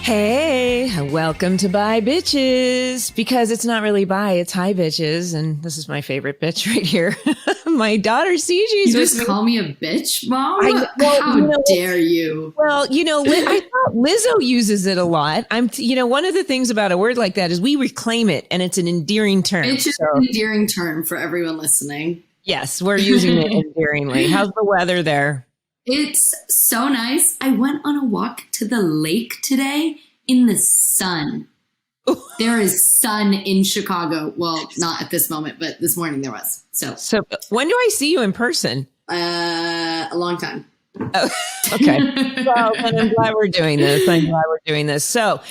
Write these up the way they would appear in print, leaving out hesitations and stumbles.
Hey, welcome to Bye Bitches, because it's not really bye, it's hi bitches, and this is my favorite bitch right here. My daughter CG's You with just me. call me a bitch, Mom? How dare you? Well, I thought Lizzo uses it a lot. One of the things about a word like that is we reclaim it, and it's an endearing term. It's just an endearing term for everyone listening. Yes, we're using it endearingly. How's the weather there? It's so nice. I went on a walk to the lake today in the sun. There is sun in Chicago. Well, not at this moment, but this morning there was. So when do I see you in person? A long time. Oh, okay. Well, then I'm glad we're doing this. So,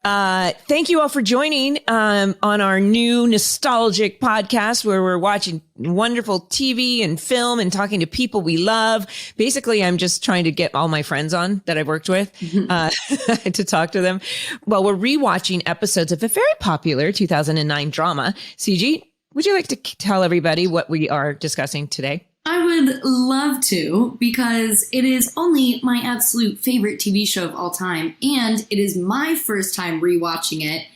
thank you all for joining on our new nostalgic podcast where we're watching wonderful TV and film and talking to people we love. Basically, I'm just trying to get all my friends on that I've worked with to talk to them. Well, we're rewatching episodes of a very popular 2009 drama. CG, would you like to tell everybody what we are discussing today? I would love to, because it is only my absolute favorite TV show of all time, and it is my first time rewatching it.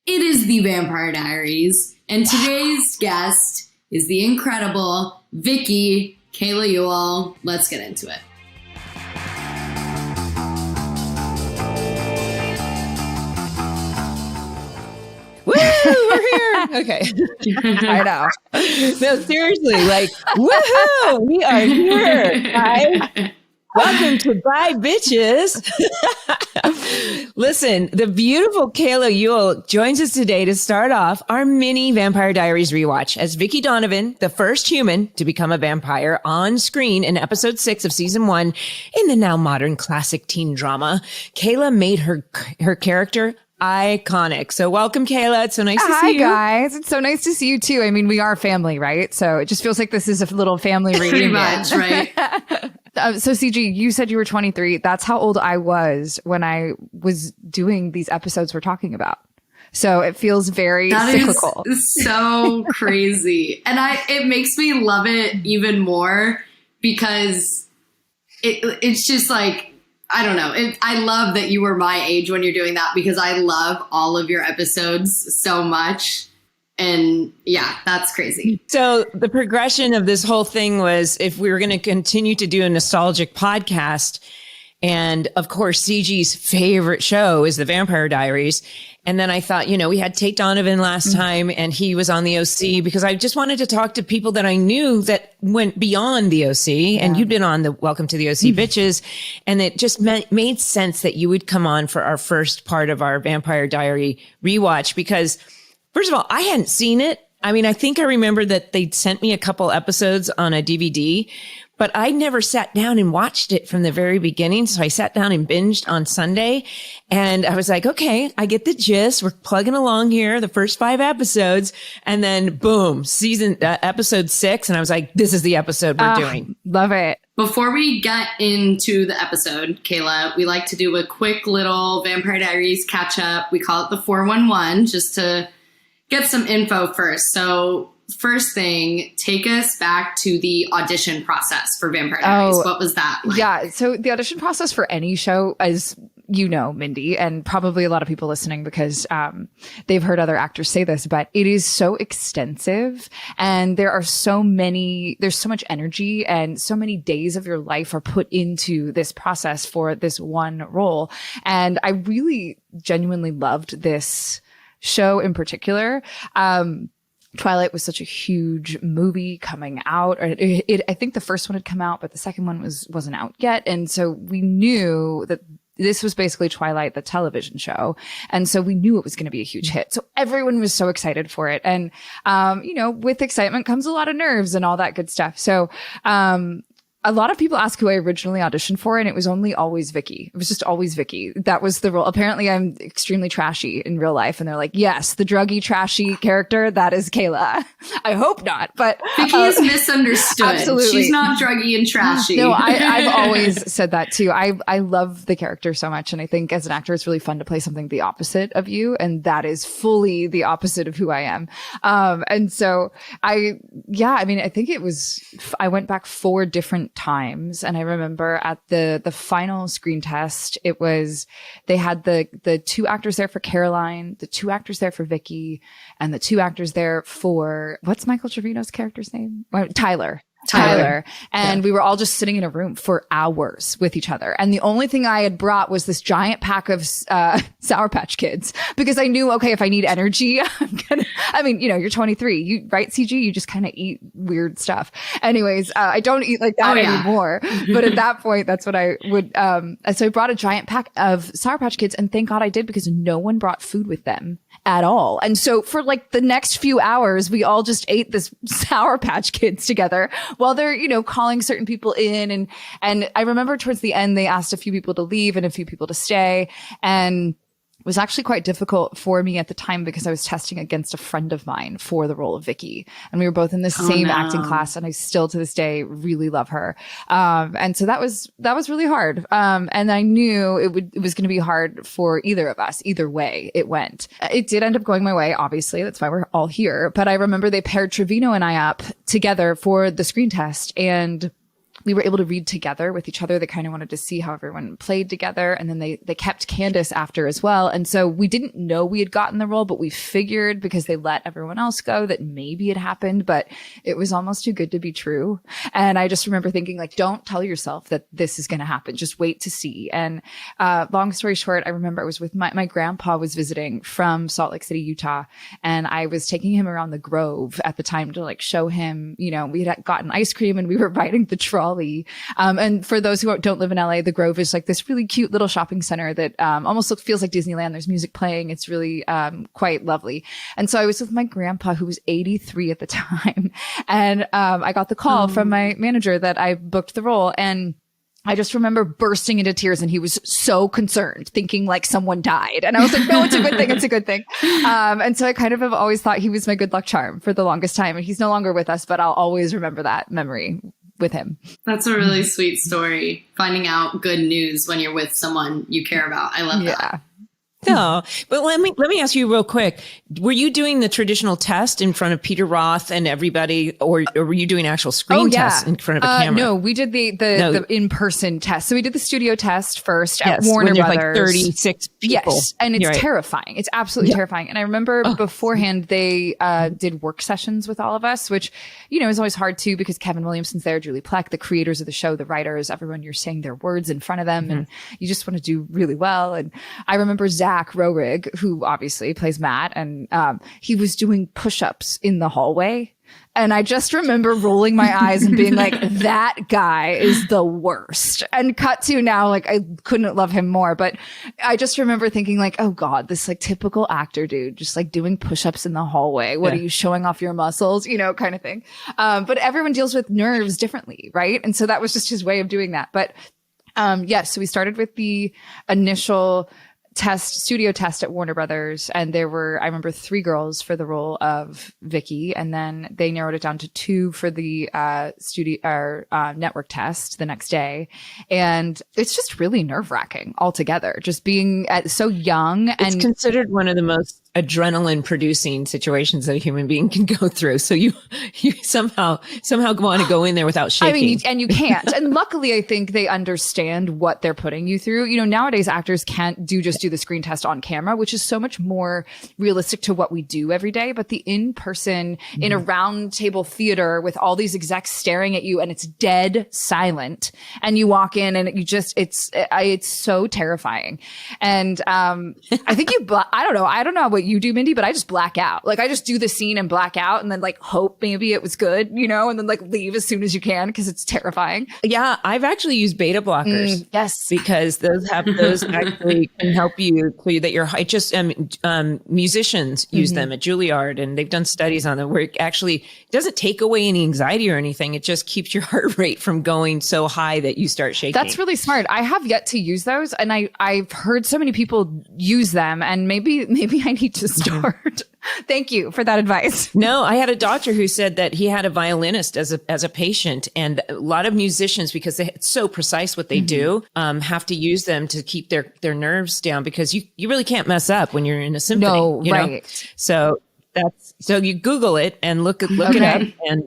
It is The Vampire Diaries, and today's guest is the incredible Vicki Kayla Ewell. Let's get into it. Woo, we're here. Okay. I know. No, seriously, like, woohoo, we are here, guys. Welcome to Bye Bitches. Listen, the beautiful Kayla Ewell joins us today to start off our mini Vampire Diaries rewatch as Vicki Donovan, the first human to become a vampire on screen in episode 6 of season 1 in the now modern classic teen drama. Kayla made her character iconic. So welcome, Kayla. It's so nice to see you. Hi, guys. It's so nice to see you, too. I mean, we are family, right? So it just feels like this is a little family reunion. Pretty much, right? So, CG, you said you were 23. That's how old I was when I was doing these episodes we're talking about. So it feels very cyclical. Is so crazy. And it makes me love it even more because it's just like, I don't know. I love that you were my age when you're doing that because I love all of your episodes so much. And yeah, that's crazy. So the progression of this whole thing was if we were going to continue to do a nostalgic podcast, and of course, CG's favorite show is The Vampire Diaries. And then I thought, we had Tate Donovan last time and he was on the OC because I just wanted to talk to people that I knew that went beyond the OC. Yeah. And you'd been on the Welcome to the OC Bitches. And it just made sense that you would come on for our first part of our Vampire Diary rewatch because, first of all, I hadn't seen it. I mean, I think I remember that they'd sent me a couple episodes on a DVD, but I never sat down and watched it from the very beginning. So I sat down and binged on Sunday and I was like, okay, I get the gist. We're plugging along here, the first 5 episodes. And then boom, episode 6. And I was like, this is the episode we're doing. Love it. Before we get into the episode, Kayla, we like to do a quick little Vampire Diaries catch up. We call it the 411 just to get some info first. So first thing, take us back to the audition process for Vampire Diaries. What was that like? Yeah. So the audition process for any show, as you know, Mindy, and probably a lot of people listening because they've heard other actors say this, but it is so extensive and there's so much energy and so many days of your life are put into this process for this one role. And I really genuinely loved this show in particular. Twilight was such a huge movie coming out. I think the first one had come out, but the second one wasn't out yet. And so we knew that this was basically Twilight, the television show. And so we knew it was going to be a huge hit. So everyone was so excited for it. And, with excitement comes a lot of nerves and all that good stuff. So, a lot of people ask who I originally auditioned for, and it was always Vicki. It was just always Vicki. That was the role. Apparently, I'm extremely trashy in real life, and they're like, yes, the druggy, trashy character, that is Kayla. I hope not, but Vicki is misunderstood. Absolutely. She's not druggy and trashy. No, I've always said that too. I love the character so much, and I think as an actor, it's really fun to play something the opposite of you, and that is fully the opposite of who I am. And so I think I went back 4 different different times. And I remember at the final screen test, it was, they had the 2 actors there for Caroline, the 2 actors there for Vicki, and the 2 actors there for, what's Michael Trevino's character's name? Tyler. And we were all just sitting in a room for hours with each other. And the only thing I had brought was this giant pack of Sour Patch Kids, because I knew, okay, if I need energy, you're 23, right, CG? You just kind of eat weird stuff. Anyways, I don't eat like that anymore. But at that point, that's what I would, so I brought a giant pack of Sour Patch Kids, and thank God I did, because no one brought food with them at all. And so for like the next few hours, we all just ate this Sour Patch Kids together while they're, calling certain people in. And I remember towards the end, they asked a few people to leave and a few people to stay. And it was actually quite difficult for me at the time, because I was testing against a friend of mine for the role of Vicki, and we were both in the same acting class, and I still to this day really love her. And so that was really hard. And I knew it was going to be hard for either of us. Either way it went. It did end up going my way, obviously. That's why we're all here. But I remember they paired Trevino and I up together for the screen test, and we were able to read together with each other. They kind of wanted to see how everyone played together. And then they kept Candace after as well. And so we didn't know we had gotten the role, but we figured, because they let everyone else go, that maybe it happened, but it was almost too good to be true. And I just remember thinking, like, don't tell yourself that this is going to happen. Just wait to see. And long story short, I remember I was with my grandpa was visiting from Salt Lake City, Utah. And I was taking him around the Grove at the time to like show him, we had gotten ice cream and we were riding the trolley. And for those who don't live in LA, the Grove is like this really cute little shopping center that almost feels like Disneyland. There's music playing. It's really quite lovely. And so I was with my grandpa, who was 83 at the time. And I got the call from my manager that I booked the role. And I just remember bursting into tears, and he was so concerned, thinking like someone died. And I was like, no, it's a good thing. It's a good thing. And so I kind of have always thought he was my good luck charm for the longest time. And he's no longer with us, but I'll always remember that memory with him. That's a really sweet story. Finding out good news when you're with someone you care about. I love that. No, but let me ask you real quick. Were you doing the traditional test in front of Peter Roth and everybody, or were you doing actual screen tests in front of a camera? No, we did the in-person test. So we did the studio test first at Warner Brothers. Like 36 people. Yes, and it's terrifying. It's absolutely terrifying. And I remember beforehand they did work sessions with all of us, which is always hard too, because Kevin Williamson's there, Julie Plec, the creators of the show, the writers, everyone. You're saying their words in front of them, and you just want to do really well. And I remember Zach Rohrig, who obviously plays Matt, and he was doing push-ups in the hallway. And I just remember rolling my eyes and being like, that guy is the worst. And cut to now, like, I couldn't love him more. But I just remember thinking like, oh God, this like typical actor dude, just like doing push-ups in the hallway. What are you, showing off your muscles? Kind of thing. But everyone deals with nerves differently, right? And so that was just his way of doing that. But so we started with the initial studio test at Warner Brothers, and there were, I remember, 3 girls for the role of Vicki, and then they narrowed it down to 2 for the network test the next day. And it's just really nerve-wracking altogether, just being so young. It's considered one of the most adrenaline producing situations that a human being can go through. So you somehow want to go in there without shaking. I mean, and you can't. And luckily, I think they understand what they're putting you through. Nowadays actors can't just do the screen test on camera, which is so much more realistic to what we do every day. But the in-person in a round table theater with all these execs staring at you, and it's dead silent, and you walk in and it's so terrifying. And I think I don't know what you do, Mindy, but I just black out. Like, I just do the scene and black out, and then like hope maybe it was good, and then like leave as soon as you can, because it's terrifying. Yeah, I've actually used beta blockers. Yes, because those actually can help you so that you're just musicians use them at Juilliard, and they've done studies on them where it actually doesn't take away any anxiety or anything. It just keeps your heart rate from going so high that you start shaking. That's really smart. I have yet to use those, and I've heard so many people use them, and maybe I need to start. Thank you for that advice. No, I had a doctor who said that he had a violinist as a patient, and a lot of musicians, because it's so precise what they do, have to use them to keep their nerves down, because you really can't mess up when you're in a symphony. No, right. So That's so you Google it and look it up,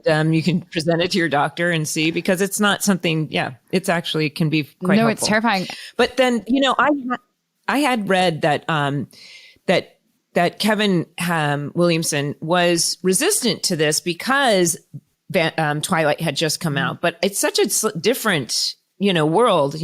and you can present it to your doctor and see, because it's not something. Yeah, it's actually can be quite. No, helpful. it's terrifying. But then I had read that that Kevin Williamson was resistant to this because Twilight had just come out, but it's such a different world.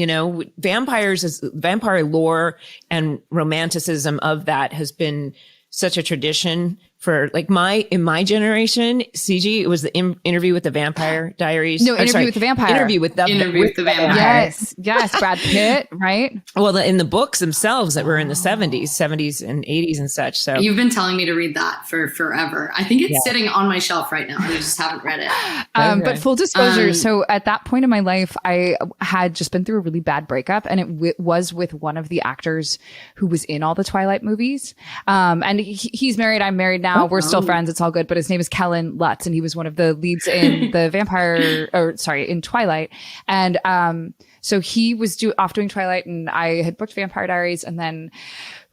Vampire lore and romanticism of that has been such a tradition for like in my generation. CG, it was the Interview with the Vampire Diaries. No, Interview with the Vampire. Interview with the Vampire. Yes, Brad Pitt, right? Well, in the books themselves that were in the 70s and 80s and such. So you've been telling me to read that for forever. I think it's sitting on my shelf right now. I just haven't read it. But full disclosure, so at that point in my life, I had just been through a really bad breakup, and it was with one of the actors who was in all the Twilight movies. And he's married. I'm married now. We're still friends. It's all good. But his name is Kellen Lutz, and he was one of the leads in in Twilight. And so he was off doing Twilight, and I had booked Vampire Diaries, and then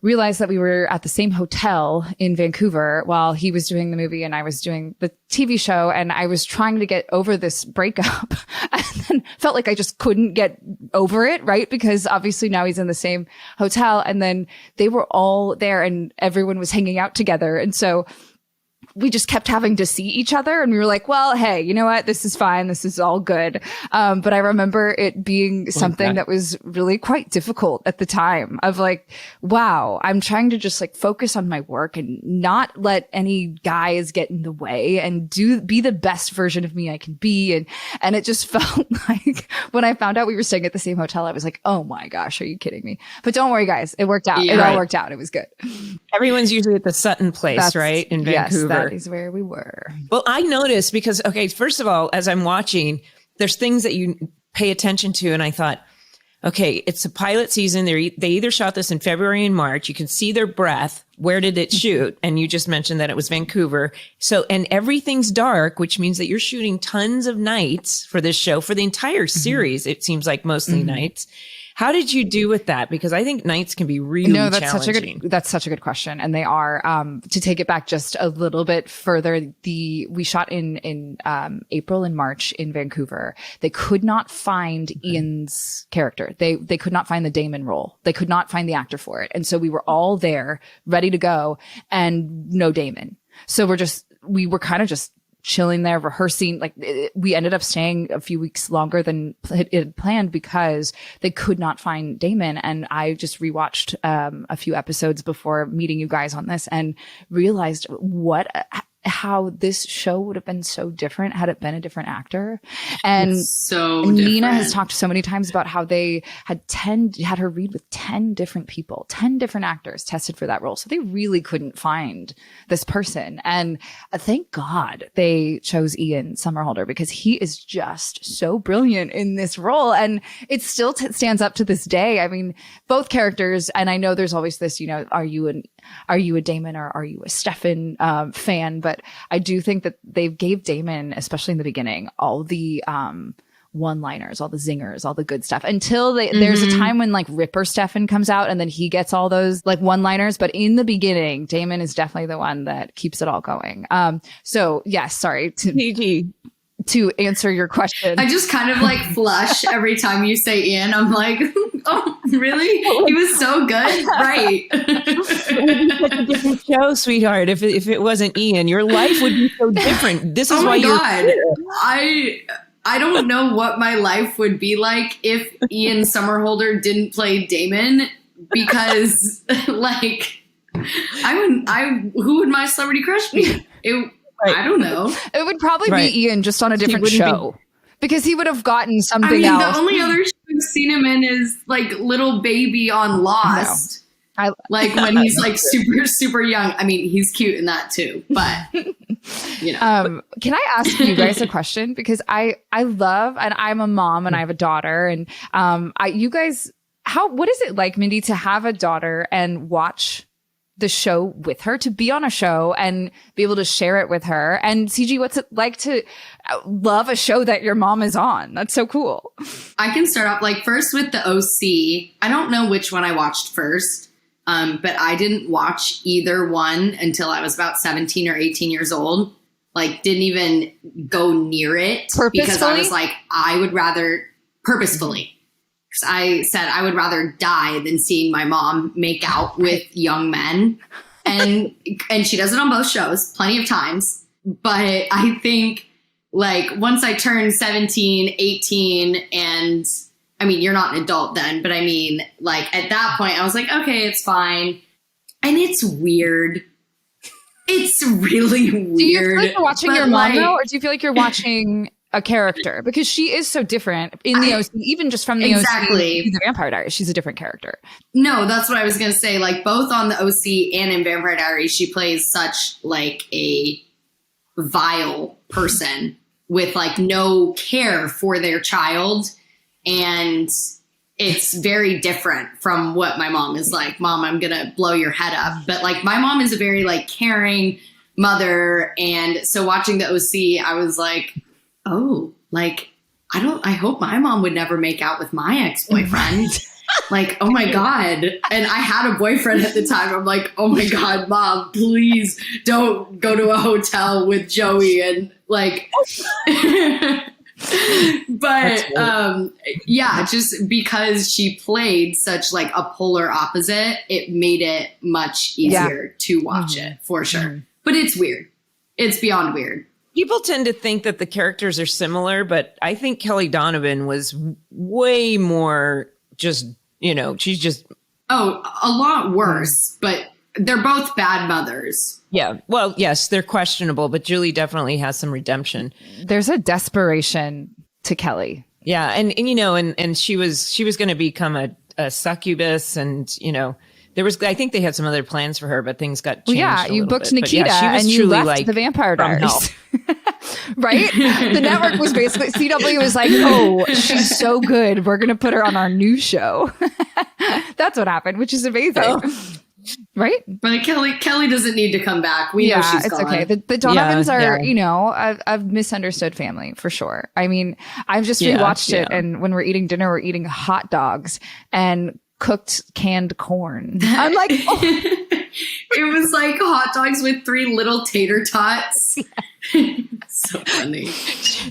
realized that we were at the same hotel in Vancouver while he was doing the movie and I was doing the TV show. And I was trying to get over this breakup and then felt like I just couldn't get over it, right? Because obviously now he's in the same hotel, and then they were all there and everyone was hanging out together. And so we just kept having to see each other, and we were like, well, hey, you know what? This is fine. This is all good. But I remember it being something that was really quite difficult at the time of like, wow, I'm trying to just like focus on my work and not let any guys get in the way and be the best version of me I can be. And it just felt like when I found out we were staying at the same hotel, I was like, oh my gosh, are you kidding me? But don't worry, guys. It worked out. It all worked out. It was good. Everyone's usually at the Sutton place, right? In Vancouver. Yes, that is where we were. Well, I noticed because, first of all, as I'm watching, there's things that you pay attention to. And I thought, okay, it's a pilot season. They either shot this in February and March. You can see their breath. Where did it shoot? And you just mentioned that it was Vancouver. So, and everything's dark, which means that you're shooting tons of nights for this show for the entire series. It seems like mostly nights. How did you do with that? Because I think nights can be really challenging. That's such a good question. And they are, to take it back just a little bit further, we shot in April and March in Vancouver. They could not find Ian's character. They could not find the Damon role. They could not find the actor for it. And so we were all there ready to go and no Damon. So we were kind of just chilling there, rehearsing. Like we ended up staying a few weeks longer than it had planned because they could not find Damon. And I just rewatched a few episodes before meeting you guys on this and realized how this show would have been so different had it been a different actor. And Nina has talked so many times about how they had her read with 10 different people, 10 different actors tested for that role. So they really couldn't find this person. And thank God they chose Ian Somerhalder because he is just so brilliant in this role. And it still stands up to this day. I mean, both characters, and I know there's always this, are you a Damon or are you a Stefan fan? But I do think that they gave Damon, especially in the beginning, all the one-liners, all the zingers, all the good stuff until there's a time when like Ripper Stefan comes out and then he gets all those like one-liners. But in the beginning, Damon is definitely the one that keeps it all going. So yes, sorry to answer your question. I just kind of like flush every time you say Ian. I'm like, oh, really? He was so good. Right. It would be such a different show, sweetheart. If it wasn't Ian, your life would be so different. This is why I don't know what my life would be like if Ian Somerhalder didn't play Damon because like who would my celebrity crush be? I don't know. It would probably be Ian, just on a different show. Because he would have gotten something else. The only other show I've seen him in is like Little Baby on Lost. No. Like when he's like super, super young. I mean, he's cute in that too, but can I ask you guys a question? Because I love, and I'm a mom and I have a daughter, and you guys, what is it like, Mindy, to have a daughter and watch the show with her, to be on a show and be able to share it with her? And CG, what's it like to love a show that your mom is on? That's so cool. I can start off like first with the OC. I don't know which one I watched first. But I didn't watch either one until I was about 17 or 18 years old. Like, didn't even go near it because I was like, I would rather purposefully. Because I said I would rather die than seeing my mom make out with young men. And she does it on both shows plenty of times. But I think like once I turned 17, 18, and I mean, you're not an adult then, but I mean, like at that point I was like, okay, it's fine. And it's weird. It's really weird. Do you feel like you're watching your mom though, or do you feel like you're watching a character? Because she is so different in the OC, even just from the OC to the Vampire Diaries. She's a different character. No, that's what I was going to say. Like both on the OC and in Vampire Diaries, she plays such like a vile person with like no care for their child. And it's very different from what my mom is like. Mom, I'm going to blow your head up. But like my mom is a very like caring mother. And so watching the OC, I was like, oh, like, I hope my mom would never make out with my ex-boyfriend. Like, oh my God. And I had a boyfriend at the time. I'm like, oh my God, Mom, please don't go to a hotel with Joey. And like, but yeah, just because she played such like a polar opposite, it made it much easier to watch it for sure. But it's weird. It's beyond weird. People tend to think that the characters are similar, but I think Kelly Donovan was way more just, she's just... Oh, a lot worse, but they're both bad mothers. Yeah. Well, yes, they're questionable, but Julie definitely has some redemption. There's a desperation to Kelly. Yeah. And she was going to become a succubus and, I think they had some other plans for her, but things got changed. Well, yeah, you booked Nikita and you left like the Vampire Diaries. Right? The network was basically, CW was like, oh, she's so good. We're going to put her on our new show. That's what happened, which is amazing. Oh. Right? But Kelly doesn't need to come back. We know she's gone. Okay. The Donovans are, a misunderstood family for sure. I mean, I've just rewatched it, and when we're eating dinner, we're eating hot dogs and cooked canned corn. I'm like, oh. It was like hot dogs with 3 little tater tots. So funny.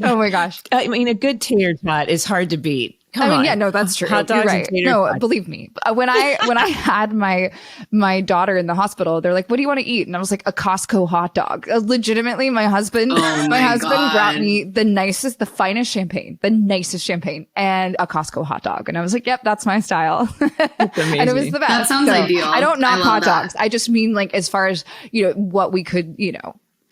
Oh my gosh. I mean, a good tater tot is hard to beat. Come on. Yeah, no, that's true. Hot dogs. You're right. No, believe me. When I had my daughter in the hospital, they're like, "What do you want to eat?" And I was like, "A Costco hot dog." Legitimately, my husband brought me the finest champagne, and a Costco hot dog, and I was like, "Yep, that's my style." That's amazing. And it was the best. That sounds ideal. I don't knock hot dogs. I just mean like as far as what we could,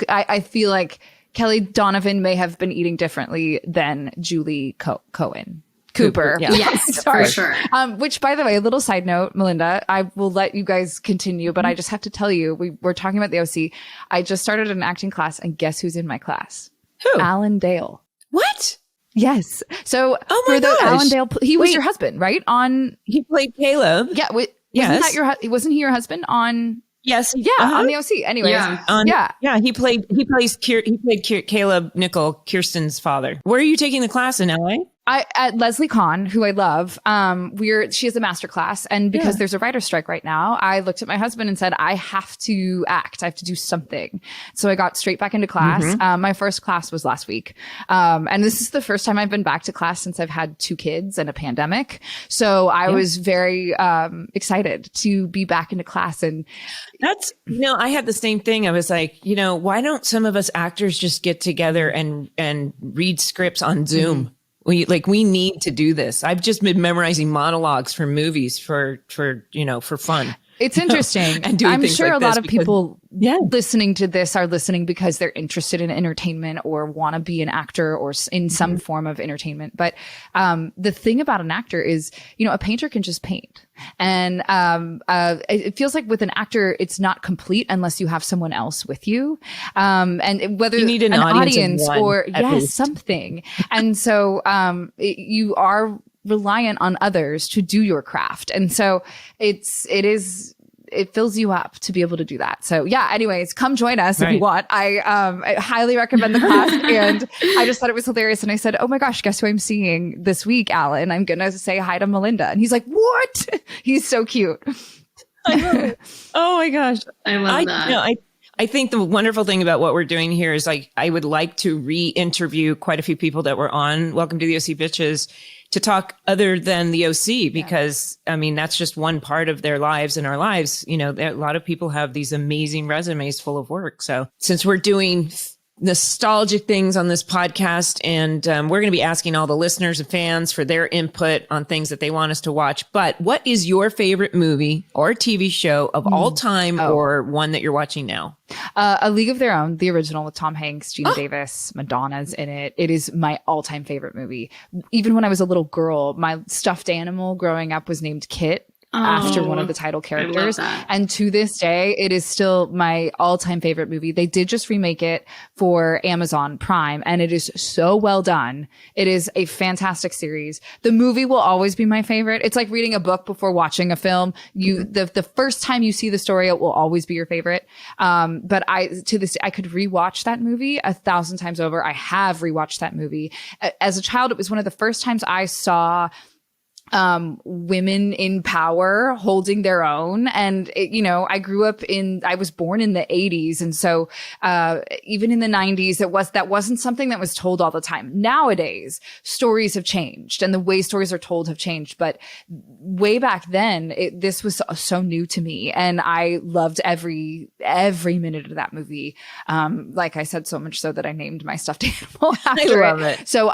I feel like Kelly Donovan may have been eating differently than Julie Cohen. Cooper. Yeah. Yes, for sure. Which, by the way, a little side note, Melinda, I will let you guys continue, but I just have to tell you, we're talking about the OC. I just started an acting class, and guess who's in my class? Who? Alan Dale. What? Yes. So for the Alan Dale, he was your husband, right? He played Caleb. Yeah. Wasn't he your husband on? Yes. Yeah. On the OC. Anyways. Yeah. He played Caleb Nickel, Kirsten's father. Where are you taking the class in LA? At Leslie Kahn, who I love, she has a master class. And because there's a writer's strike right now, I looked at my husband and said, I have to act. I have to do something. So I got straight back into class. Mm-hmm. My first class was last week. And this is the first time I've been back to class since I've had 2 kids and a pandemic. So I was very excited to be back into class. And that's, I had the same thing. I was like, why don't some of us actors just get together and read scripts on Zoom? Mm-hmm. We need to do this. I've just been memorizing monologues for movies for fun. It's interesting. And doing I'm things sure like a lot of because, people listening to this are listening because they're interested in entertainment or want to be an actor or in some form of entertainment. But the thing about an actor is, a painter can just paint. And it feels like with an actor, it's not complete unless you have someone else with you. And whether you need an audience or something. And so you are reliant on others to do your craft. And so it fills you up to be able to do that. So anyways, come join us if you want. I highly recommend the class. And I just thought it was hilarious. And I said, oh my gosh, guess who I'm seeing this week, Alan? I'm going to say hi to Melinda. And he's like, what? He's so cute. I love it. Oh my gosh. I love that. You know, I think the wonderful thing about what we're doing here is like, I would like to re-interview quite a few people that were on Welcome to the OC Bitches to talk other than the OC, because I mean, that's just one part of their lives and our lives. You know, a lot of people have these amazing resumes full of work. So since we're doing nostalgic things on this podcast, and we're going to be asking all the listeners and fans for their input on things that they want us to watch. But what is your favorite movie or TV show of all time, or one that you're watching now? A League of Their Own, the original with Tom Hanks, Gina Davis, Madonna's in it. It is my all-time favorite movie. Even when I was a little girl, my stuffed animal growing up was named Kit. After one of the title characters. And to this day, it is still my all-time favorite movie. They did just remake it for Amazon Prime, and it is so well done. It is a fantastic series. The movie will always be my favorite. It's like reading a book before watching a film. The first time you see the story, it will always be your favorite. But to this day, I could rewatch that movie 1,000 times over. I have rewatched that movie. As a child, it was one of the first times I saw women in power holding their own. And, I was born in the 80s. And so, even in the 90s, that wasn't something that was told all the time. Nowadays, stories have changed and the way stories are told have changed. But way back then, this was so new to me. And I loved every minute of that movie. Like I said, so much so that I named my stuffed animal after I love it. So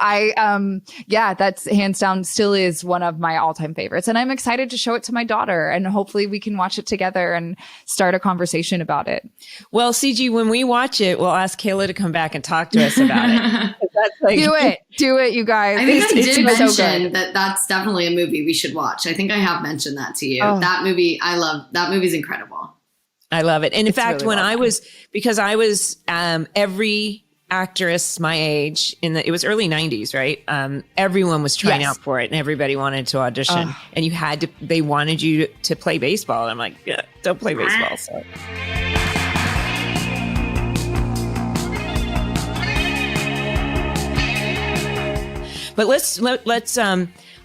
that's hands down still is one of my all-time favorites, and I'm excited to show it to my daughter, and hopefully we can watch it together and start a conversation about it. Well, CG, when we watch it, we'll ask Kayla to come back and talk to us about it. Do it, you guys. I think I did mention that's definitely a movie we should watch. I think I have mentioned that to you. That movie, I love. That movie's incredible. I love it. And in fact, really when I was every actress my age it was early 90s, right? Everyone was trying out for it, and everybody wanted to audition, and they wanted you to play baseball. And I'm like, yeah, don't play baseball. So. But let's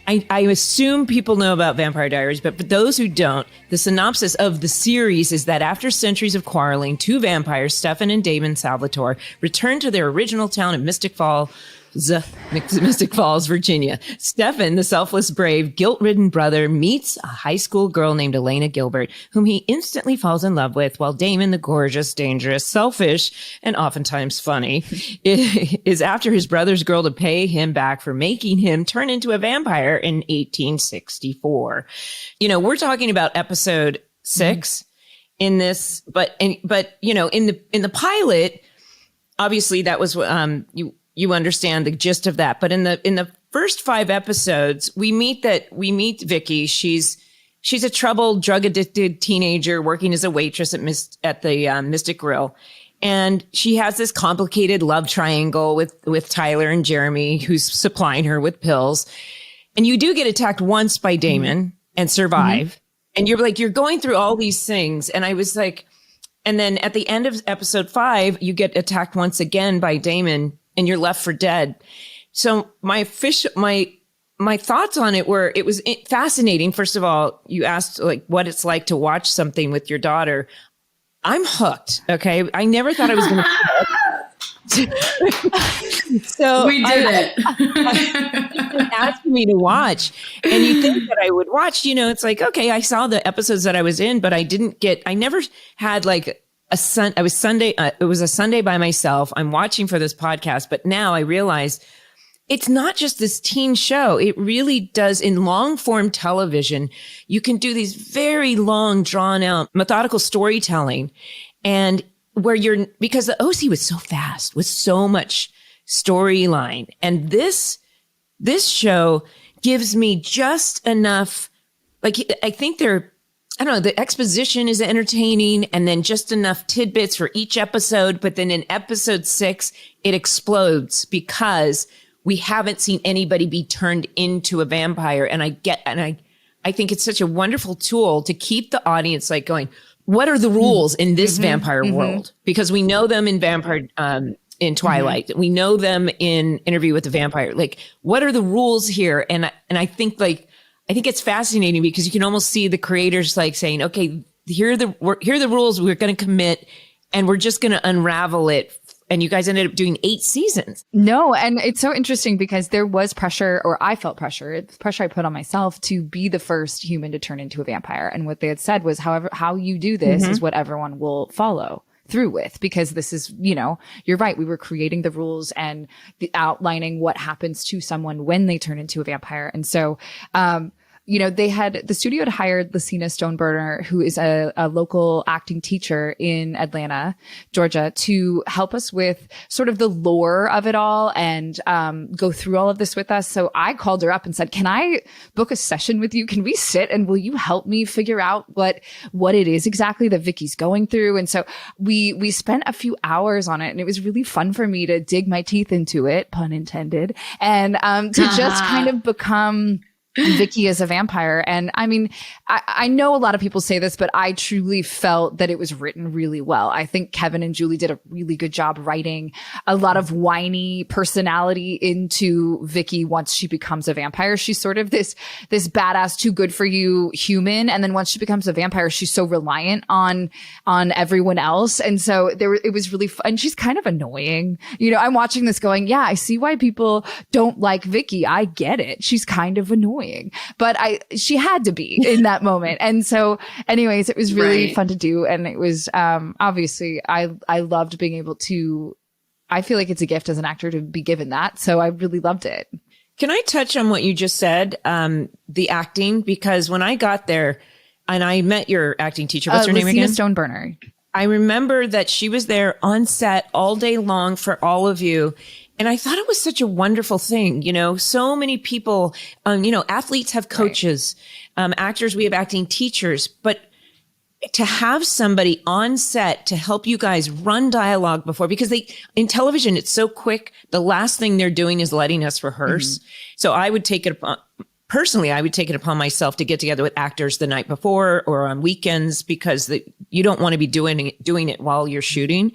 I assume people know about Vampire Diaries, but for those who don't, the synopsis of the series is that after centuries of quarreling, two vampires, Stefan and Damon Salvatore, return to their original town of Mystic Falls, Virginia. Stefan, the selfless, brave, guilt-ridden brother, meets a high school girl named Elena Gilbert, whom he instantly falls in love with, while Damon, the gorgeous, dangerous, selfish, and oftentimes funny, is after his brother's girl to pay him back for making him turn into a vampire in 1864. We're talking about episode 6 in this, but in the pilot, obviously that was you understand the gist of that. But in the first 5 episodes, we meet Vicki. She's a troubled, drug addicted teenager working as a waitress at the Mystic Grill. And she has this complicated love triangle with Tyler and Jeremy, who's supplying her with pills. And you do get attacked once by Damon and survive. And you're going through all these things. And I was like, and then at the end of episode 5, you get attacked once again by Damon, and you're left for dead. So my thoughts on it were, it was fascinating. First of all, you asked like what it's like to watch something with your daughter. I'm hooked. Okay. I never thought I was going to. So we did it. Asked me to watch, and you think that I would watch, it's like, okay, I saw the episodes that I was in, but I never had like it was a Sunday by myself. I'm watching for this podcast, but now I realize it's not just this teen show. It really does, in long form television, you can do these very long, drawn out, methodical storytelling. And because the OC was so fast with so much storyline. And this show gives me just enough, like, I think the exposition is entertaining, and then just enough tidbits for each episode. But then in episode 6, it explodes because we haven't seen anybody be turned into a vampire. And I think it's such a wonderful tool to keep the audience like going, what are the rules in this vampire world? Because we know them in Vampire, in Twilight. We know them in Interview with the Vampire. Like, what are the rules here? And I think it's fascinating because you can almost see the creators like saying, okay, here are the rules we're going to commit, and we're just going to unravel it. And you guys ended up doing 8 seasons. No, and it's so interesting because there was pressure, or I felt pressure. It's pressure I put on myself to be the first human to turn into a vampire. And what they had said was, however, how you do this is what everyone will follow through with, because this is, you're right. We were creating the rules and outlining what happens to someone when they turn into a vampire. And so, the studio had hired Lucina Stoneburner, who is a local acting teacher in Atlanta, Georgia, to help us with sort of the lore of it all and go through all of this with us. So I called her up and said, can I book a session with you? Can we sit and will you help me figure out what it is exactly that Vicki's going through? And so we spent a few hours on it, and it was really fun for me to dig my teeth into it, pun intended, and to just kind of become Vicki is a vampire. And I mean, I know a lot of people say this, but I truly felt that it was written really well. I think Kevin and Julie did a really good job writing a lot of whiny personality into Vicki once she becomes a vampire. She's sort of this badass, too good for you human. And then once she becomes a vampire, she's so reliant on everyone else. And so it was really fun. And she's kind of annoying. I'm watching this going, yeah, I see why people don't like Vicki. I get it. She's kind of annoying. But she had to be in that moment. And so anyways, it was really fun to do. And it was, obviously I loved being able to, I feel like it's a gift as an actor to be given that. So I really loved it. Can I touch on what you just said? The acting, because when I got there and I met your acting teacher, what's her name again? Lucina Stoneburner. I remember that she was there on set all day long for all of you. And I thought it was such a wonderful thing. So many people, athletes have coaches, actors, we have acting teachers, but to have somebody on set to help you guys run dialogue before, because in television, it's so quick. The last thing they're doing is letting us rehearse. So I would take it upon, personally, I would take it upon myself to get together with actors the night before or on weekends, because you don't want to be doing it while you're shooting.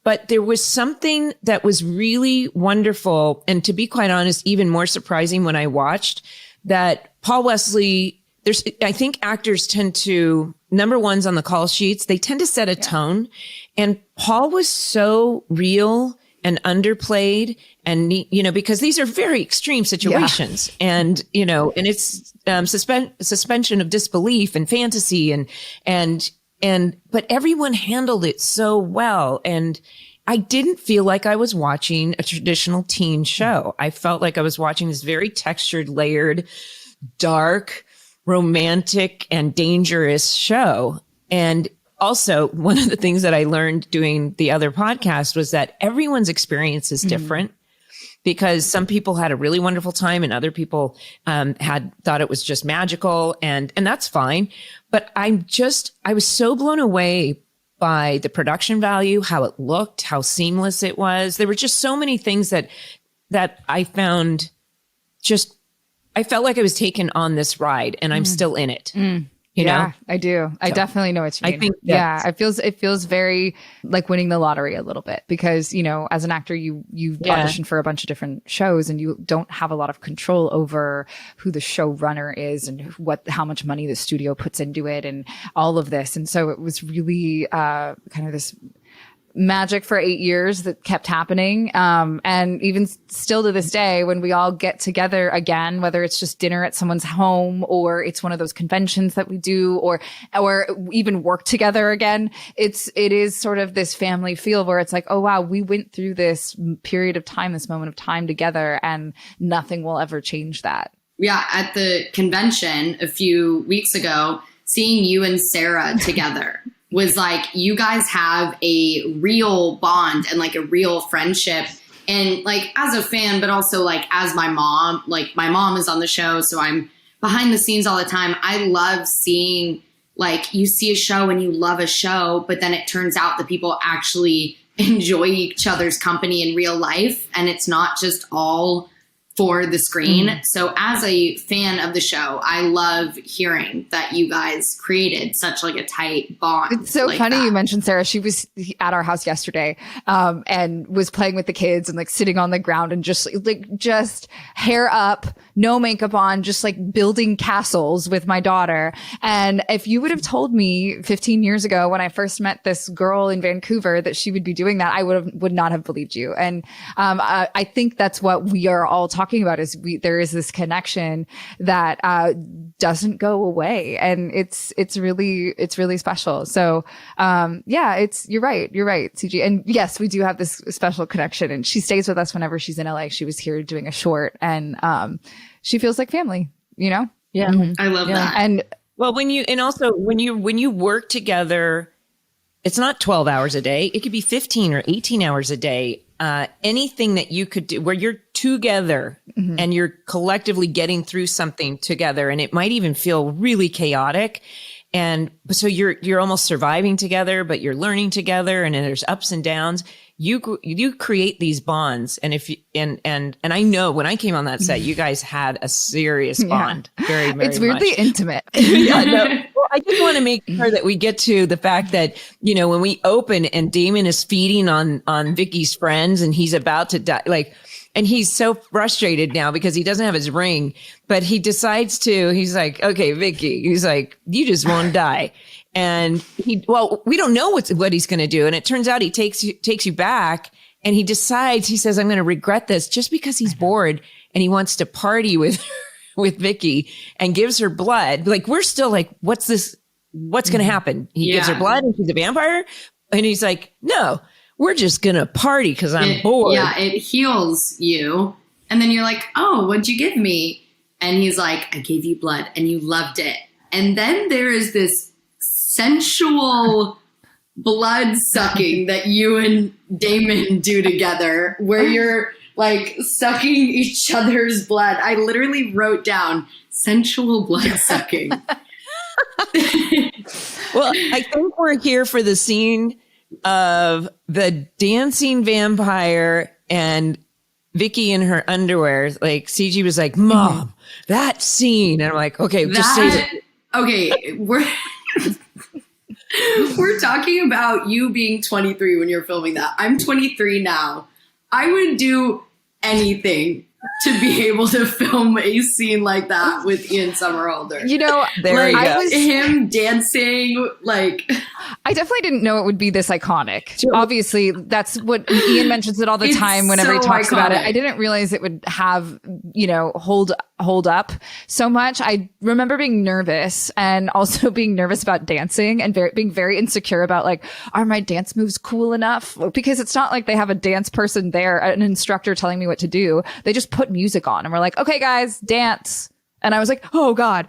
But there was something that was really wonderful. And to be quite honest, even more surprising when I watched that Paul Wesley, I think actors tend to, number one's on the call sheets. They tend to set a tone. And Paul was so real and underplayed, and, because these are very extreme situations and it's suspension of disbelief and fantasy but everyone handled it so well. And I didn't feel like I was watching a traditional teen show. I felt like I was watching this very textured, layered, dark, romantic, and dangerous show. And also, one of the things that I learned doing the other podcast was that everyone's experience is different. Because some people had a really wonderful time and other people thought it was just magical, and that's fine. But I was so blown away by the production value, how it looked, how seamless it was. There were just so many things that I found I felt like I was taken on this ride, and I'm still in it. You know? I do. I definitely know what you mean. I think it feels very like winning the lottery a little bit, because, as an actor, you audition for a bunch of different shows and you don't have a lot of control over who the showrunner is and how much money the studio puts into it and all of this. And so it was really kind of this magic for 8 years that kept happening. And even still to this day, when we all get together again, whether it's just dinner at someone's home or it's one of those conventions that we do, or even work together again, it is sort of this family feel where it's like, oh wow, we went through this period of time, this moment of time together, and nothing will ever change that. Yeah. At the convention a few weeks ago, seeing you and Sarah together was like, you guys have a real bond and like a real friendship. And like, as a fan, but also like as my mom is on the show, so I'm behind the scenes all the time. I love seeing, like, you see a show and you love a show, but then it turns out that people actually enjoy each other's company in real life. And it's not just all for the screen. So as a fan of the show, I love hearing that you guys created such like a tight bond. It's so like funny that. you mentioned Sarah. She was at our house yesterday and was playing with the kids and like sitting on the ground and just hair up, no makeup on, just like building castles with my daughter. And if you would have told me 15 years ago when I first met this girl in Vancouver that she would be doing that, I would not have believed you. And I think that's what we are all talking about is there is this connection that doesn't go away, and it's really special. So you're right, CG, and yes, we do have this special connection, and she stays with us whenever she's in LA. She was here doing a short, and she feels like family, you know. Yeah, I love that. And well, when you work together, it's not 12 hours a day. It could be 15 or 18 hours a day. Anything that you could do where you're together and you're collectively getting through something together, and it might even feel really chaotic. And so you're almost surviving together, but you're learning together, and then there's ups and downs. You create these bonds. And if you, and I know when I came on that set, you guys had a serious bond. Very, very it's weirdly much. intimate. Yeah, no. Well, I just want to make sure that we get to the fact that, you know, when we open and Damon is feeding on Vicki's friends and he's about to die, and he's so frustrated now because he doesn't have his ring, but he decides he's like, okay, Vicki, he's like, you just won't die. And we don't know what he's going to do. And it turns out he takes you back, and he decides, he says, I'm going to regret this, just because he's bored and he wants to party with Vicki, and gives her blood. Like, we're still like, what's this? What's going to happen? He gives her blood and she's a vampire. And he's like, no, we're just going to party because I'm bored. Yeah, it heals you. And then you're like, oh, what'd you give me? And he's like, I gave you blood and you loved it. And then there is this sensual blood sucking that you and Damon do together, where you're like sucking each other's blood. I literally wrote down sensual blood sucking. Well, I think we're here for the scene of the dancing vampire and Vicki in her underwear. Like, CG was like, Mom, that scene. And I'm like, okay, just say it. Okay, we're talking about you being 23 when you're filming that. I'm 23 now. I would do anything to be able to film a scene like that with Ian Somerhalder. You know, there you go. Him dancing, like... I definitely didn't know it would be this iconic. Sure. Obviously, that's what Ian mentions it all the time whenever he talks about it. I didn't realize it would have, you know, hold up so much. I remember being nervous, and also being nervous about dancing, and being very insecure about, like, are my dance moves cool enough? Because it's not like they have a dance person there, an instructor telling me what to do. They just put music on and we're like, okay, guys, dance. And I was like, oh God.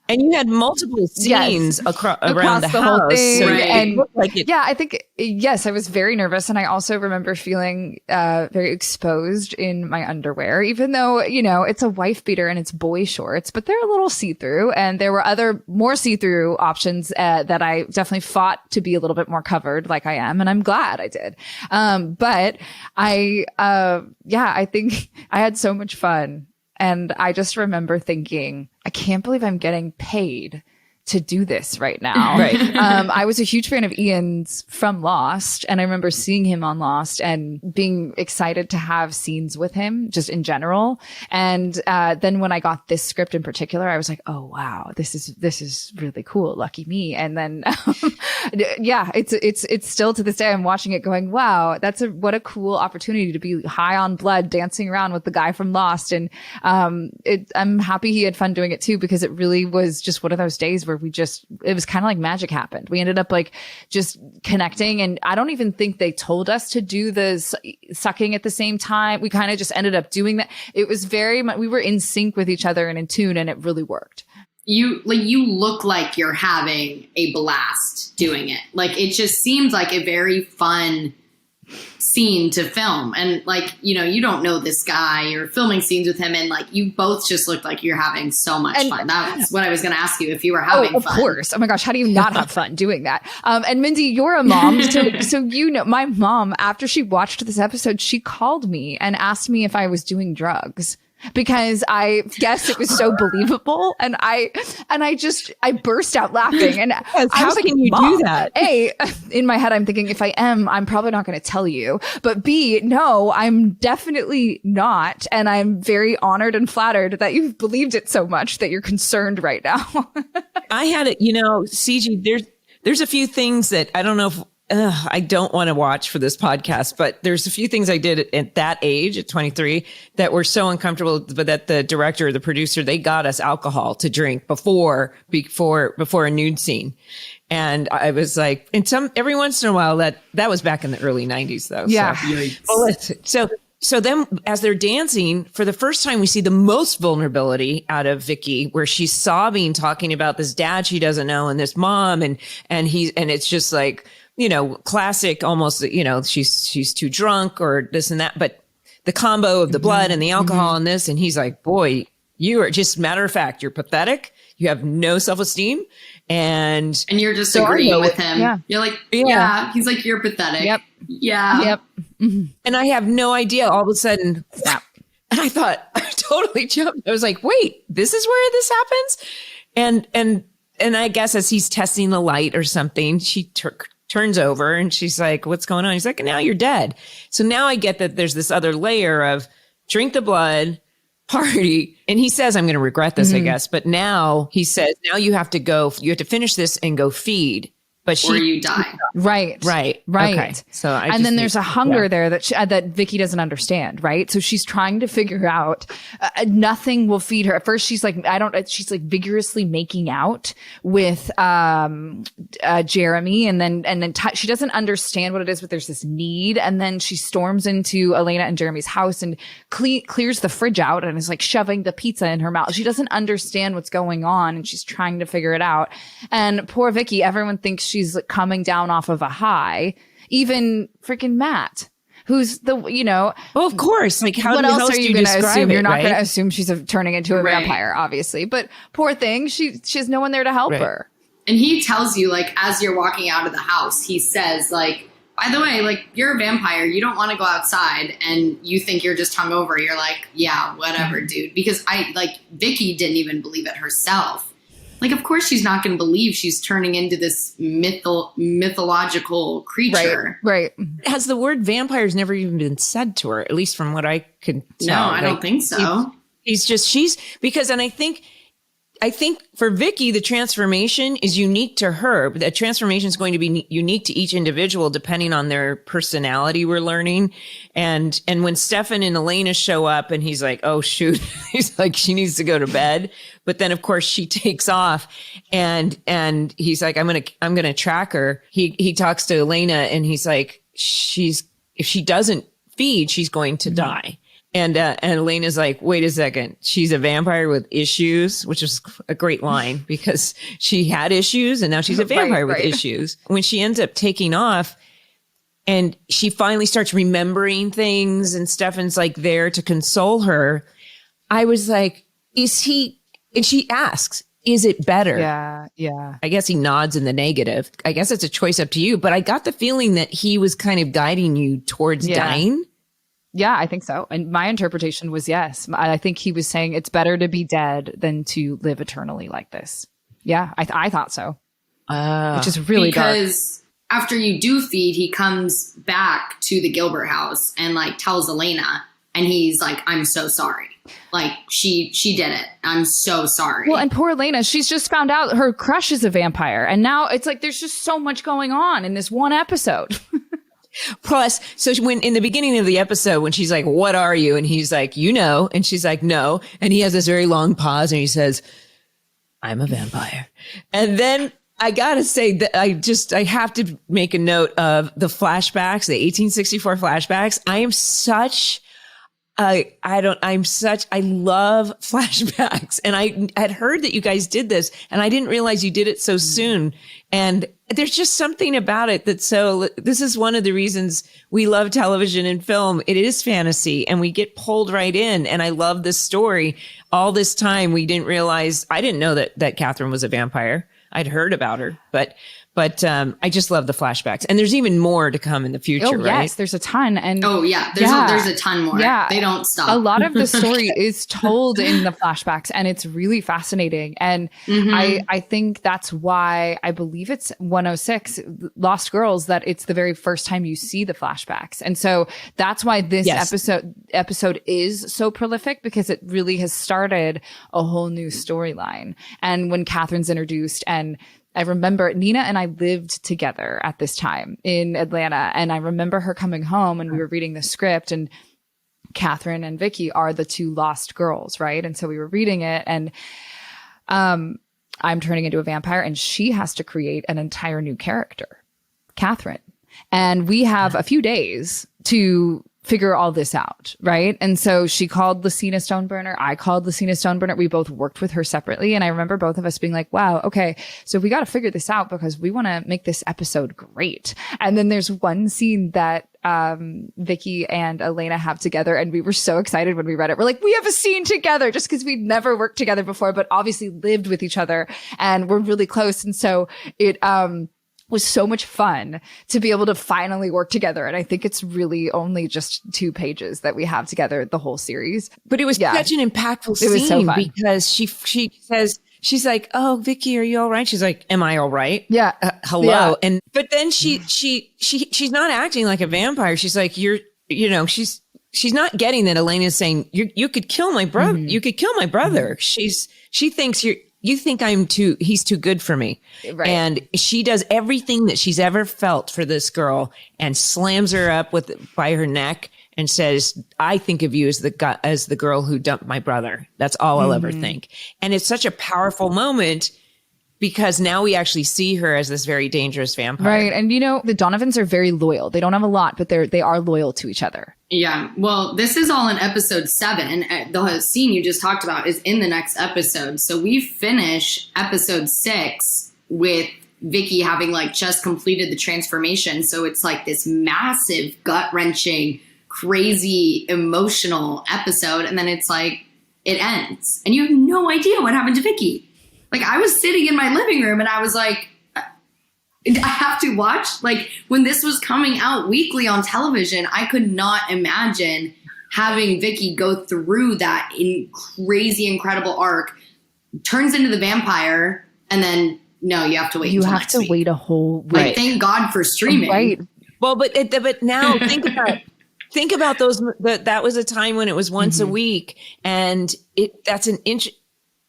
And you had multiple scenes around the house. Whole thing. So right. and like it. Yeah, I think, yes, I was very nervous. And I also remember feeling very exposed in my underwear, even though, you know, it's a wife beater and it's boy shorts, but they're a little see-through. And there were other more see-through options that I definitely fought to be a little bit more covered, like I am. And I'm glad I did. But I think I had so much fun. And I just remember thinking, I can't believe I'm getting paid to do this right now. Right. I was a huge fan of Ian's from Lost, and I remember seeing him on Lost and being excited to have scenes with him just in general. And then when I got this script in particular, I was like, oh wow, this is really cool. Lucky me. And then it's still to this day I'm watching it going, wow, what a cool opportunity to be high on blood dancing around with the guy from Lost. And I'm happy he had fun doing it too, because it really was just one of those days where it was kind of like magic happened. We ended up like just connecting, and I don't even think they told us to do the sucking at the same time. We kind of just ended up doing that. It was very much, we were in sync with each other and in tune, and it really worked. You look like you're having a blast doing it. Like, it just seems like a very fun scene to film. And like, you know, you don't know this guy, you're filming scenes with him, and like, you both just look like you're having so much fun. That's what I was going to ask you, if you were having fun. Of course. Oh my gosh, how do you not have fun doing that? And Mindy, you're a mom, so you know, my mom, after she watched this episode, she called me and asked me if I was doing drugs. because I guess it was so believable. And I burst out laughing. And Yes, I how was like, can you do Mom, that? A, in my head, I'm thinking, if I am, I'm probably not going to tell you. But B, no, I'm definitely not. And I'm very honored and flattered that you've believed it so much that you're concerned right now. I had it, CG, there's a few things that I don't know if I don't want to watch for this podcast, but there's a few things I did at that age, at 23, that were so uncomfortable, but that the director, the producer, they got us alcohol to drink before a nude scene. And I was like, every once in a while, that was back in the early 90s though. Yeah. So then as they're dancing, for the first time, we see the most vulnerability out of Vicki, where she's sobbing, talking about this dad she doesn't know and this mom. And it's just like, classic, almost, she's too drunk or this and that. But the combo of the blood and the alcohol and this, and he's like, boy, you are just, matter of fact, you're pathetic. You have no self-esteem. And you're just agreeing with him. Yeah. You're like, yeah. He's like, you're pathetic. Yep. Yeah. Yep. And I have no idea all of a sudden. And I thought, I totally jumped. I was like, wait, this is where this happens? And I guess as he's testing the light or something, she turns over and she's like, what's going on? He's like, now you're dead. So now I get that there's this other layer of drink the blood, party. And he says, I'm going to regret this, I guess. But now he says, now you have to finish this and go feed. But or you die. Right. Okay. So and then there's a hunger there that Vicki doesn't understand. Right. So she's trying to figure out nothing will feed her. At first, she's like, she's like vigorously making out with Jeremy. And then she doesn't understand what it is, but there's this need. And then she storms into Elena and Jeremy's house and clears the fridge out and is like shoving the pizza in her mouth. She doesn't understand what's going on and she's trying to figure it out. And poor Vicki, everyone thinks she's like coming down off of a high. Even freaking Matt, who's well, of course. Like, what else are you going to assume? You're not going to assume she's turning into a vampire, obviously. But poor thing, she has no one there to help her. And he tells you, like, as you're walking out of the house, he says, like, by the way, like, you're a vampire. You don't want to go outside, and you think you're just hungover. You're like, yeah, whatever, dude. Because Vicki didn't even believe it herself. Like, of course she's not going to believe she's turning into this mythological creature. Right. Has the word vampires never even been said to her, at least from what I could tell? No, I don't think so. I think for Vicki, the transformation is unique to her, but the transformation is going to be unique to each individual depending on their personality, we're learning. And when Stefan and Elena show up and he's like, oh, shoot, he's like, she needs to go to bed. But then, of course, she takes off and he's like, I'm going to track her. He talks to Elena and he's like, if she doesn't feed, she's going to die. And Elena's like, wait a second, she's a vampire with issues, which is a great line because she had issues and now she's a vampire with issues. When she ends up taking off and she finally starts remembering things and Stefan's like there to console her, I was like, is he, and she asks, is it better? Yeah. I guess he nods in the negative. I guess it's a choice up to you, but I got the feeling that he was kind of guiding you towards dying. Yeah, I think so. And my interpretation was yes. I think he was saying it's better to be dead than to live eternally like this. Yeah, I thought so. Which is really because dark. After you do feed, he comes back to the Gilbert house and like tells Elena, and he's like, "I'm so sorry. Like she did it. I'm so sorry." Well, and poor Elena, she's just found out her crush is a vampire, and now it's like there's just so much going on in this one episode. Plus, so when in the beginning of the episode, when she's like, what are you? And he's like, and she's like, no. And he has this very long pause and he says, I'm a vampire. And then I gotta say that I have to make a note of the flashbacks, the 1864 flashbacks. I love flashbacks. And I had heard that you guys did this and I didn't realize you did it so soon. And there's just something about it that's this is one of the reasons we love television and film. It is fantasy and we get pulled right in. And I love this story. All this time we didn't realize, I didn't know that Catherine was a vampire. I'd heard about her, but I just love the flashbacks, and there's even more to come in the future. Oh, right? Yes, there's a ton, and there's a ton more. Yeah, they don't stop. A lot of the story is told in the flashbacks, and it's really fascinating. And I think that's why I believe it's 106 Lost Girls that it's the very first time you see the flashbacks, and so that's why this episode is so prolific, because it really has started a whole new storyline. And when Catherine's introduced, and I remember Nina and I lived together at this time in Atlanta, and I remember her coming home and we were reading the script, and Catherine and Vicki are the two lost girls, right? And so we were reading it, and I'm turning into a vampire, and she has to create an entire new character, Catherine. And we have a few days to figure all this out, right? And so she called Lucina Stoneburner. I called Lucina Stoneburner. We both worked with her separately. And I remember both of us being like, wow, okay, so we got to figure this out because we want to make this episode great. And then there's one scene that Vicki and Elena have together. And we were so excited when we read it. We're like, we have a scene together, just because we'd never worked together before, but obviously lived with each other and we're really close. And so it, was so much fun to be able to finally work together. And I think it's really only just 2 pages that we have together the whole series. But it was such an impactful scene, so because she says, she's like, oh, Vicki, are you all right? She's like, am I all right? Yeah. Hello. Yeah. And, but then she's not acting like a vampire. She's like, she's not getting that Elena's saying, you could kill my brother. You could kill my brother. She thinks you think he's too good for me. Right. And she does everything that she's ever felt for this girl and slams her up by her neck and says, I think of you as the girl who dumped my brother. That's all I'll ever think. And it's such a powerful moment, because now we actually see her as this very dangerous vampire. Right. And the Donovans are very loyal. They don't have a lot, but they are loyal to each other. Yeah. Well, this is all in episode 7. The scene you just talked about is in the next episode. So we finish episode 6 with Vicki having just completed the transformation. So it's like this massive, gut-wrenching, crazy, emotional episode. And then it's like, it ends. And you have no idea what happened to Vicki. I was sitting in my living room and I was like, I have to watch. When this was coming out weekly on television, I could not imagine having Vicki go through that crazy, incredible arc, turns into the vampire, and then, no, you have to wait until next week. Wait a whole week. Thank God for streaming. Right. Well, but now think about those. That was a time when it was once a week, and that's an inch.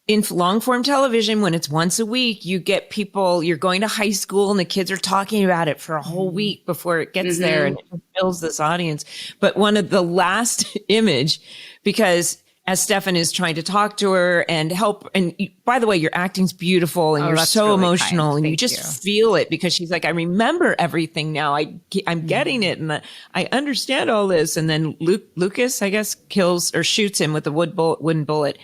In long form television, when it's once a week, you get people, you're going to high school and the kids are talking about it for a whole week before it gets there, and it builds this audience. But one of the last image, because as Stefan is trying to talk to her and help, and by the way, your acting's beautiful and you're so really emotional and you just feel it, because she's like, I remember everything now. I'm getting it. And I understand all this. And then Lucas, I guess, kills or shoots him with a wooden bullet.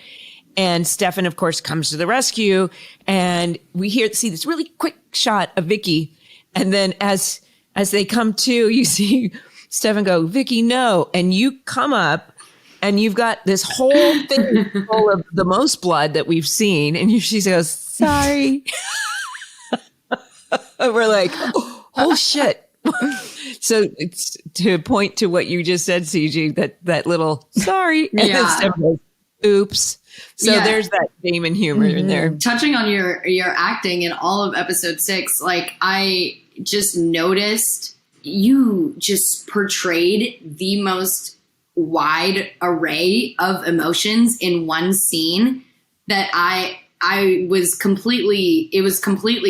And Stefan, of course, comes to the rescue, and we see this really quick shot of Vicki. And then as they come to, you see Stefan go, Vicki, no. And you come up and you've got this whole thing full of the most blood that we've seen. And she goes, sorry. We're like, oh shit. So it's to point to what you just said, CG, that little sorry. And then Stefan goes, oops. So there's that Damon humor in there. Touching on your acting in all of episode 6, I just noticed you just portrayed the most wide array of emotions in one scene that it was completely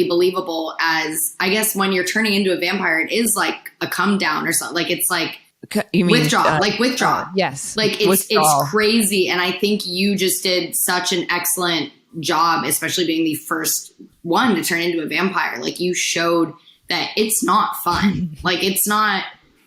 believable. As I guess when you're turning into a vampire, it is like a come down or something. It's like, you mean withdraw? Yes. It's crazy. And I think you just did such an excellent job, especially being the first one to turn into a vampire. You showed that it's not fun. It's not,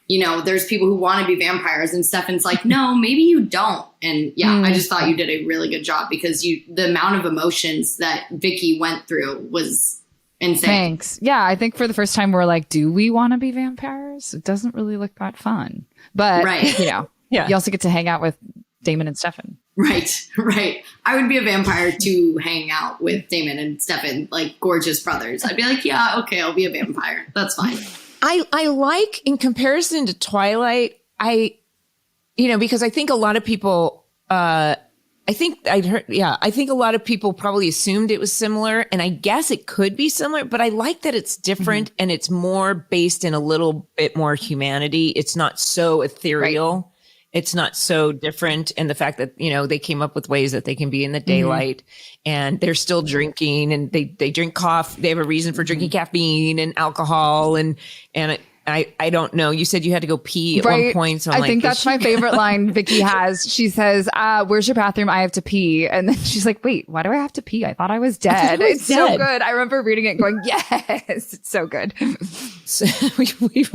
there's people who want to be vampires, and Stefan's like, no, maybe you don't. And I just thought you did a really good job, because the amount of emotions that Vicki went through was insane. Thanks. Yeah, I think for the first time we're like, do we want to be vampires? It doesn't really look that fun. But, Right. you know, Yeah. you also get to hang out with Damon and Stefan. Right. I would be a vampire to hang out with Damon and Stefan, like gorgeous brothers. I'd be like, yeah, okay, I'll be a vampire. That's fine. I like, in comparison to Twilight, because I think a lot of people, I think a lot of people probably assumed it was similar, and I guess it could be similar, but I like that it's different and it's more based in a little bit more humanity. It's not so ethereal. Right. It's not so different. And the fact that, they came up with ways that they can be in the daylight and they're still drinking, and they drink coffee. They have a reason for drinking caffeine and alcohol. And I don't know. You said you had to go pee at one point. So I think that's my favorite line Vicki has. She says, where's your bathroom? I have to pee. And then she's like, wait, why do I have to pee? I thought I was dead. It's so good. I remember reading it and going, yes, it's so good. So we've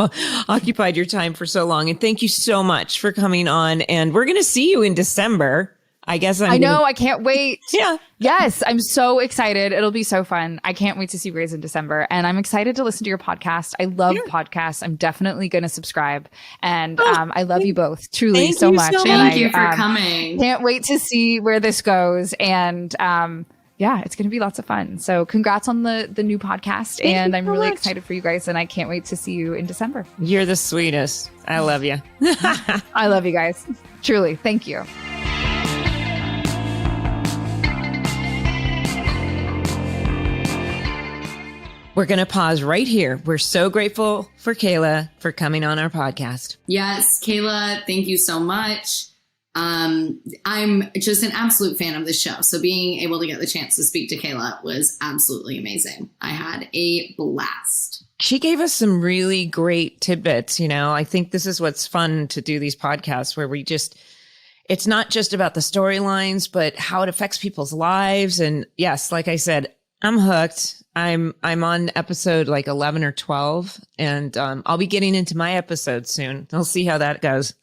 occupied your time for so long. And thank you so much for coming on. And we're going to see you in December. I guess I can't wait. Yeah. Yes, I'm so excited. It'll be so fun. I can't wait to see Grey's in December. And I'm excited to listen to your podcast. I love podcasts. I'm definitely going to subscribe. And I love you both truly so much. Thank you for coming. Can't wait to see where this goes. And it's going to be lots of fun. So congrats on the new podcast. And I'm really excited for you guys. And I can't wait to see you in December. You're the sweetest. I love you. I love you guys. Truly. Thank you. We're going to pause right here. We're so grateful for Kayla for coming on our podcast. Yes, Kayla, thank you so much. I'm just an absolute fan of the show. So being able to get the chance to speak to Kayla was absolutely amazing. I had a blast. She gave us some really great tidbits. I think this is what's fun to do these podcasts where it's not just about the storylines, but how it affects people's lives. And yes, like I said, I'm hooked. I'm on episode like 11 or 12, and I'll be getting into my episode soon. We'll see how that goes.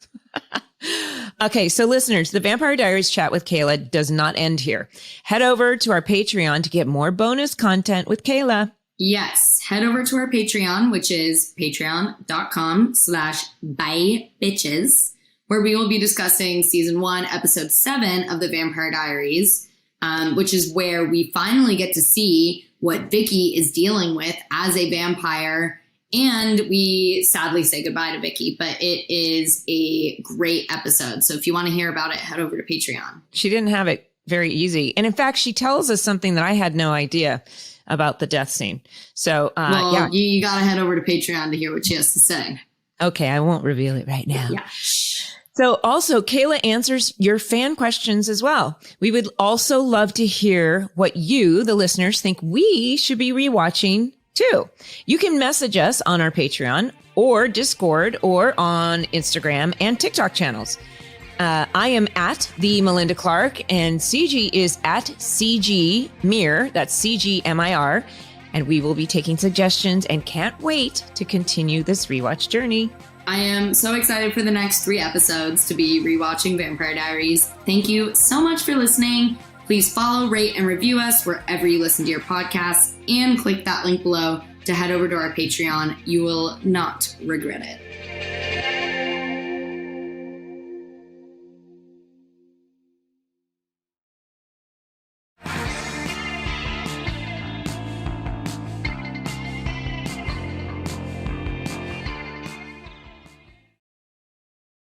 Okay, so listeners, the Vampire Diaries chat with Kayla does not end here. Head over to our Patreon to get more bonus content with Kayla. Yes, head over to our Patreon, which is patreon.com/bybitches, where we will be discussing season 1, episode 7 of the Vampire Diaries, which is where we finally get to see what Vicki is dealing with as a vampire. And we sadly say goodbye to Vicki, but it is a great episode. So if you want to hear about it, head over to Patreon. She didn't have it very easy. And in fact, she tells us something that I had no idea about the death scene. So, you got to head over to Patreon to hear what she has to say. Okay, I won't reveal it right now. Yeah. So also, Kayla answers your fan questions as well. We would also love to hear what you, the listeners, think we should be rewatching too. You can message us on our Patreon or Discord or on Instagram and TikTok channels. I am at the Melinda Clarke, and CG is at CG Mir. That's CGMIR. And we will be taking suggestions and can't wait to continue this rewatch journey. I am so excited for the next 3 episodes to be rewatching Vampire Diaries. Thank you so much for listening. Please follow, rate, and review us wherever you listen to your podcasts, and click that link below to head over to our Patreon. You will not regret it.